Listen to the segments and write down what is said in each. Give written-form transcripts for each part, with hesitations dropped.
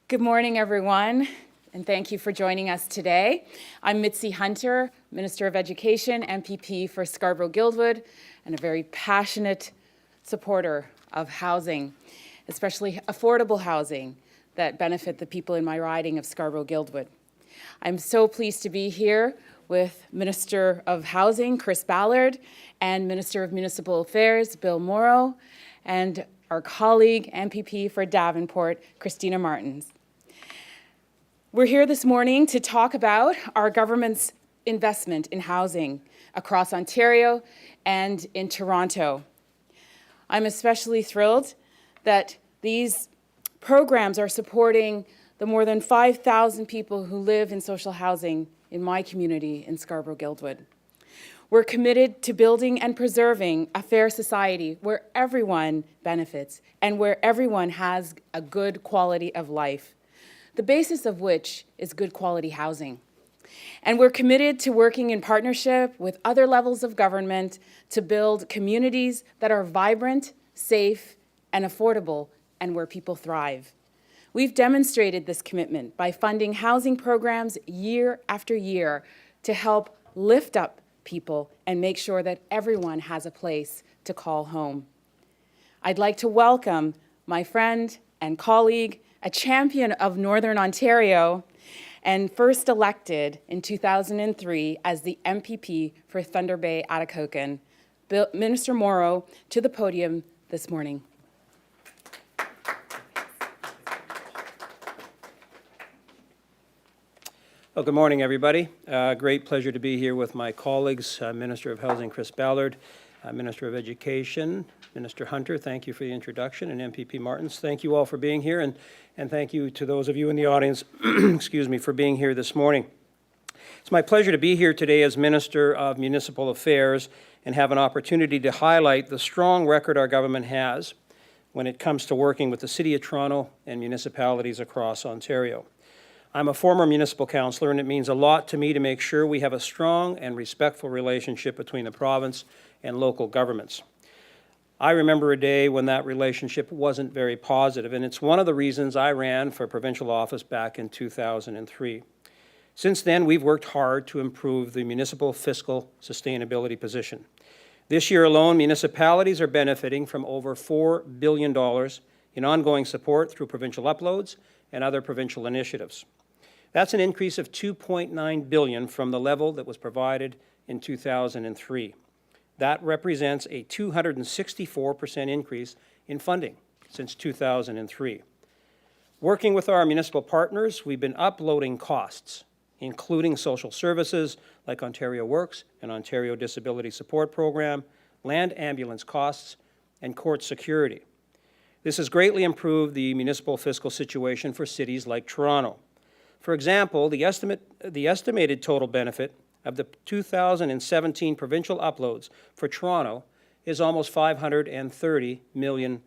Good morning, everyone, and thank you for joining us today. I'm Mitzi Hunter, Minister of Education, MPP for Scarborough-Guildwood, and a very passionate supporter of housing, especially affordable housing that benefit the people in my riding of Scarborough-Guildwood. I'm so pleased to be here with Minister of Housing, Chris Ballard, and Minister of Municipal Affairs, Bill Morrow, and our colleague, MPP for Davenport, Christina Martins. We're here this morning to talk about our government's investment in housing across Ontario and in Toronto. I'm especially thrilled that these programs are supporting the more than 5,000 people who live in social housing in my community in Scarborough-Guildwood. We're committed to building and preserving a fair society where everyone benefits and where everyone has a good quality of life, the basis of which is good quality housing. And we're committed to working in partnership with other levels of government to build communities that are vibrant, safe, and affordable, and where people thrive. We've demonstrated this commitment by funding housing programs year after year to help lift up people and make sure that everyone has a place to call home. I'd like to welcome my friend and colleague, a champion of Northern Ontario, and first elected in 2003 as the MPP for Thunder Bay Atikokan, Minister Morrow, to the podium this morning. Well, good morning, everybody. Great pleasure to be here with my colleagues, Minister of Housing Chris Ballard, Minister of Education, Minister Hunter. Thank you for the introduction, and MPP Martins. Thank you all for being here, and thank you to those of you in the audience, excuse me, for being here this morning. It's my pleasure to be here today as Minister of Municipal Affairs and have an opportunity to highlight the strong record our government has when it comes to working with the City of Toronto and municipalities across Ontario. I'm a former municipal councillor, and it means a lot to me to make sure we have a strong and respectful relationship between the province and local governments. I remember a day when that relationship wasn't very positive, and it's one of the reasons I ran for provincial office back in 2003. Since then, we've worked hard to improve the municipal fiscal sustainability position. This year alone, municipalities are benefiting from over $4 billion in ongoing support through provincial uploads and other provincial initiatives. That's an increase of $2.9 billion from the level that was provided in 2003. That represents a 264% increase in funding since 2003. Working with our municipal partners, we've been uploading costs, including social services like Ontario Works and Ontario Disability Support Program, land ambulance costs, and court security. This has greatly improved the municipal fiscal situation for cities like Toronto. For example, the estimated total benefit of the 2017 provincial uploads for Toronto is almost $530 million.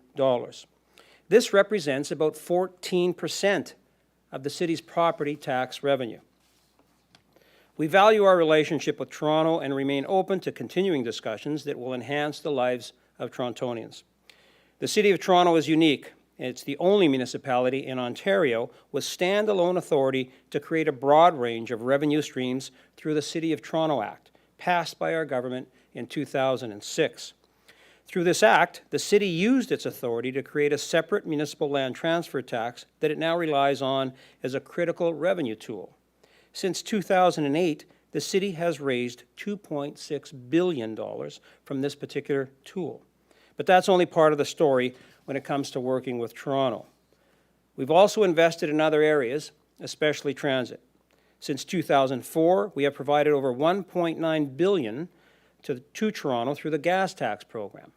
This represents about 14% of the city's property tax revenue. We value our relationship with Toronto and remain open to continuing discussions that will enhance the lives of Torontonians. The City of Toronto is unique. It's the only municipality in Ontario with standalone authority to create a broad range of revenue streams through the City of Toronto Act, passed by our government in 2006. Through this act, the city used its authority to create a separate municipal land transfer tax that it now relies on as a critical revenue tool. Since 2008, the city has raised $2.6 billion from this particular tool. But that's only part of the story when it comes to working with Toronto. We've also invested in other areas, especially transit. Since 2004, we have provided over $1.9 billion to Toronto through the gas tax program.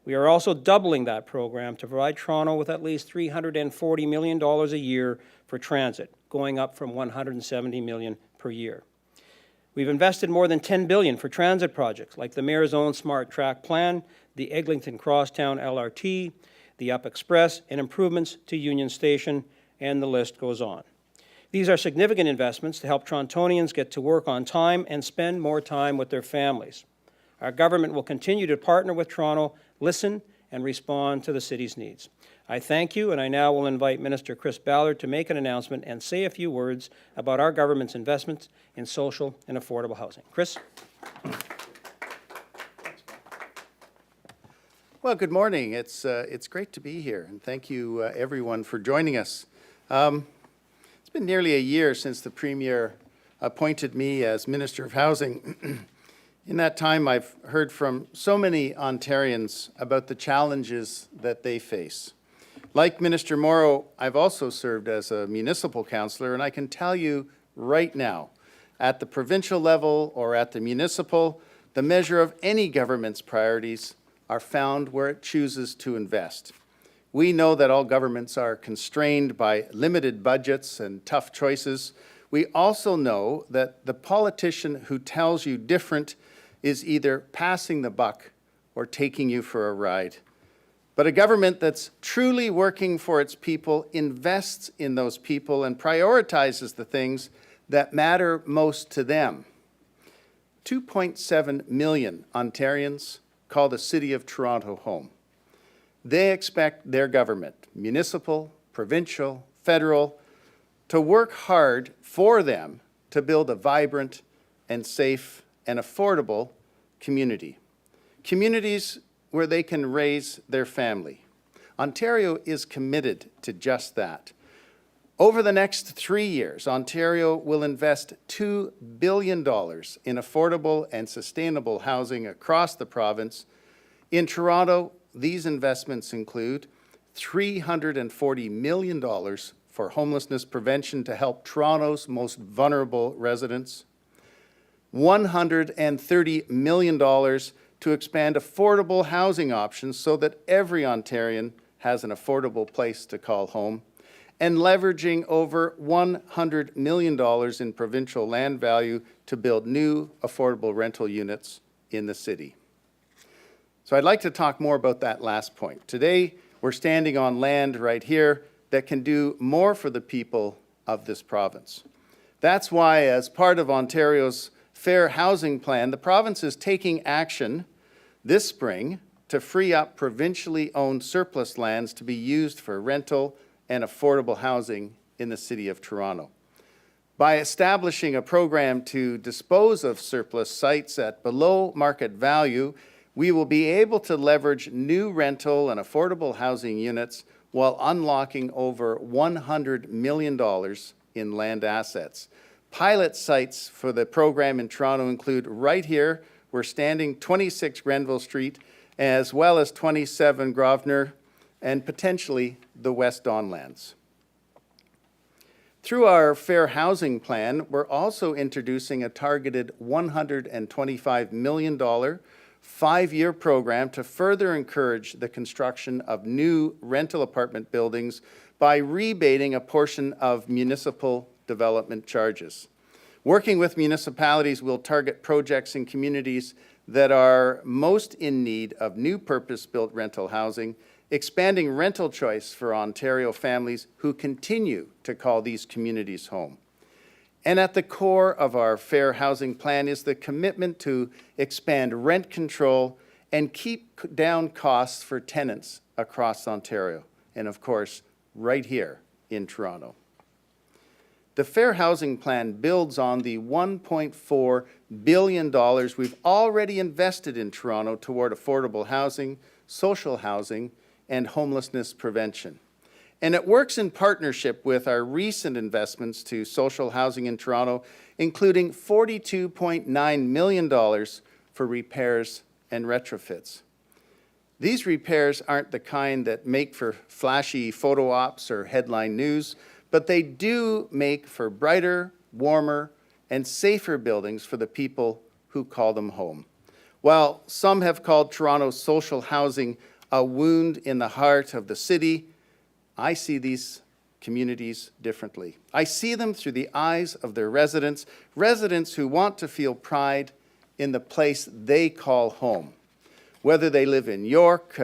We are also doubling that program to provide Toronto with at least $340 million a year for transit, going up from $170 million per year. We've invested more than $10 billion for transit projects like the Mayor's Own Smart Track Plan, the Eglinton Crosstown LRT, the Up Express, and improvements to Union Station, and the list goes on. These are significant investments to help Torontonians get to work on time and spend more time with their families. Our government will continue to partner with Toronto, listen, and respond to the city's needs. I thank you, and I now will invite Minister Chris Ballard to make an announcement and say a few words about our government's investments in social and affordable housing. Chris? Well, good morning. It's great to be here, and thank you, everyone, for joining us. It's been nearly a year since the Premier appointed me as Minister of Housing. In that time, I've heard from so many Ontarians about the challenges that they face. Like Minister Morrow, I've also served as a municipal councillor, and I can tell you right now, at the provincial level or at the municipal, the measure of any government's priorities are found where it chooses to invest. We know that all governments are constrained by limited budgets and tough choices. We also know that the politician who tells you different is either passing the buck or taking you for a ride. But a government that's truly working for its people invests in those people and prioritizes the things that matter most to them. 2.7 million Ontarians call the City of Toronto home. They expect their government, municipal, provincial, federal, to work hard for them to build a vibrant and safe and affordable community. Communities where they can raise their family. Ontario is committed to just that. Over the next 3 years, Ontario will invest $2 billion in affordable and sustainable housing across the province. In Toronto, these investments include $340 million for homelessness prevention to help Toronto's most vulnerable residents, $130 million to expand affordable housing options so that every Ontarian has an affordable place to call home, and leveraging over $100 million in provincial land value to build new affordable rental units in the city. So I'd like to talk more about that last point. Today, we're standing on land right here that can do more for the people of this province. That's why, as part of Ontario's Fair Housing Plan, the province is taking action this spring to free up provincially owned surplus lands to be used for rental and affordable housing in the City of Toronto. By establishing a program to dispose of surplus sites at below market value, we will be able to leverage new rental and affordable housing units while unlocking over $100 million in land assets. Pilot sites for the program in Toronto include right here, we're standing 26 Grenville Street, as well as 27 Grosvenor, and potentially the West Don lands. Through our Fair Housing Plan, we're also introducing a targeted $125 million 5-year program to further encourage the construction of new rental apartment buildings by rebating a portion of municipal development charges. Working with municipalities, we'll target projects in communities that are most in need of new purpose-built rental housing, expanding rental choice for Ontario families who continue to call these communities home. And at the core of our Fair Housing Plan is the commitment to expand rent control and keep down costs for tenants across Ontario, and of course, right here in Toronto. The Fair Housing Plan builds on the $1.4 billion we've already invested in Toronto toward affordable housing, social housing, and homelessness prevention. And it works in partnership with our recent investments to social housing in Toronto, including $42.9 million for repairs and retrofits. These repairs aren't the kind that make for flashy photo ops or headline news, but they do make for brighter, warmer, and safer buildings for the people who call them home. While some have called Toronto's social housing a wound in the heart of the city, I see these communities differently. I see them through the eyes of their residents, residents who want to feel pride in the place they call home. Whether they live in York,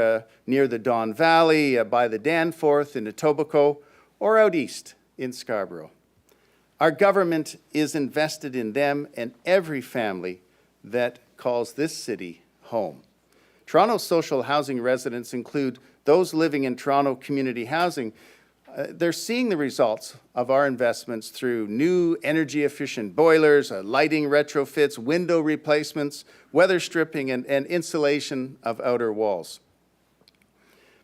near the Don Valley, by the Danforth in Etobicoke, or out east in Scarborough. Our government is invested in them and every family that calls this city home. Toronto's social housing residents include those living in Toronto community housing. They're seeing the results of our investments through new energy-efficient boilers, lighting retrofits, window replacements, weather stripping, and insulation of outer walls.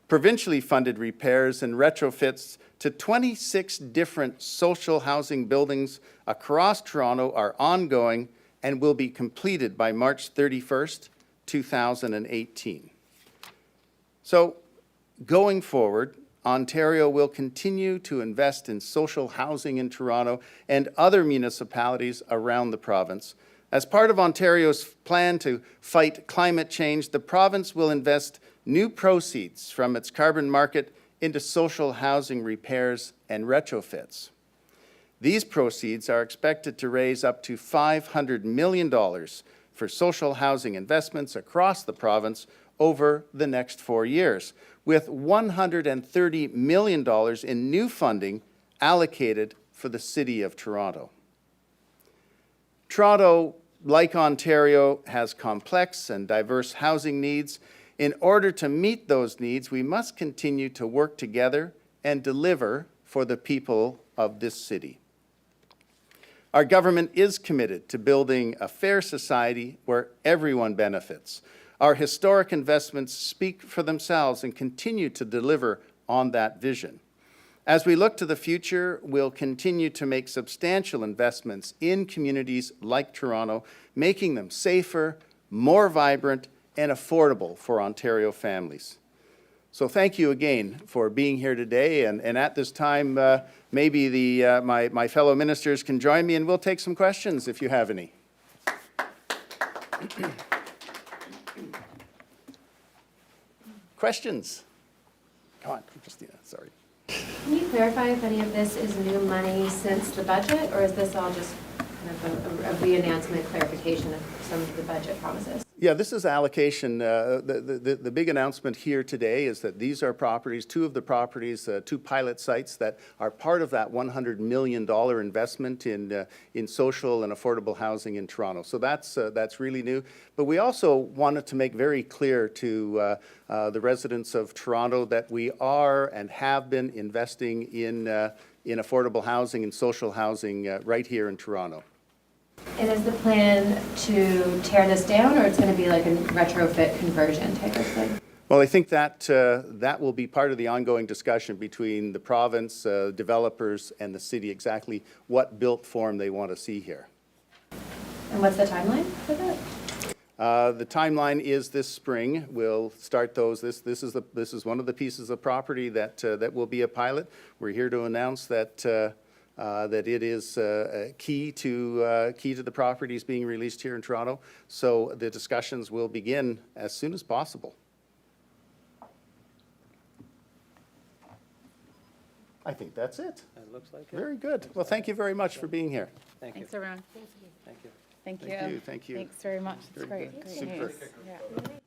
Provincially funded repairs and retrofits to 26 different social housing buildings across Toronto are ongoing and will be completed by March 31st, 2018. So, going forward, Ontario will continue to invest in social housing in Toronto and other municipalities around the province. As part of Ontario's plan to fight climate change, the province will invest new proceeds from its carbon market into social housing repairs and retrofits. These proceeds are expected to raise up to $500 million for social housing investments across the province over the next 4 years, with $130 million in new funding allocated for the City of Toronto. Toronto, like Ontario, has complex and diverse housing needs. In order to meet those needs, we must continue to work together and deliver for the people of this city. Our government is committed to building a fair society where everyone benefits. Our historic investments speak for themselves and continue to deliver on that vision. As we look to the future, we'll continue to make substantial investments in communities like Toronto, making them safer, more vibrant, and affordable for Ontario families. So thank you again for being here today, and at this time, maybe my fellow ministers can join me and we'll take some questions if you have any. Questions? Come on, Christina, sorry. Can you clarify if any of this is new money since the budget, or is this all just kind of a re-announcement clarification of some of the budget promises? Yeah, this is allocation. The big announcement here today is that these are properties, two of the properties, two pilot sites that are part of that $100 million investment in social and affordable housing in Toronto. So that's really new. But we also wanted to make very clear to the residents of Toronto that we are and have been investing in affordable housing and social housing right here in Toronto. And is the plan to tear this down, or it's going to be like a retrofit conversion type of thing? Well, I think that that will be part of the ongoing discussion between the province, developers, and the city, exactly what built form they want to see here. And what's the timeline for that? The timeline is this spring. We'll start those. This is one of the pieces of property that will be a pilot. We're here to announce that that it is key to the properties being released here in Toronto. So the discussions will begin as soon as possible. I think that's it. That looks like it. Very good. Well, thank you very much for being here. Thank you. Thanks, everyone. Thank you. Thank you. Thank you. Thank you. Thanks very much. That's Very great. good. Great Super. news. Yeah.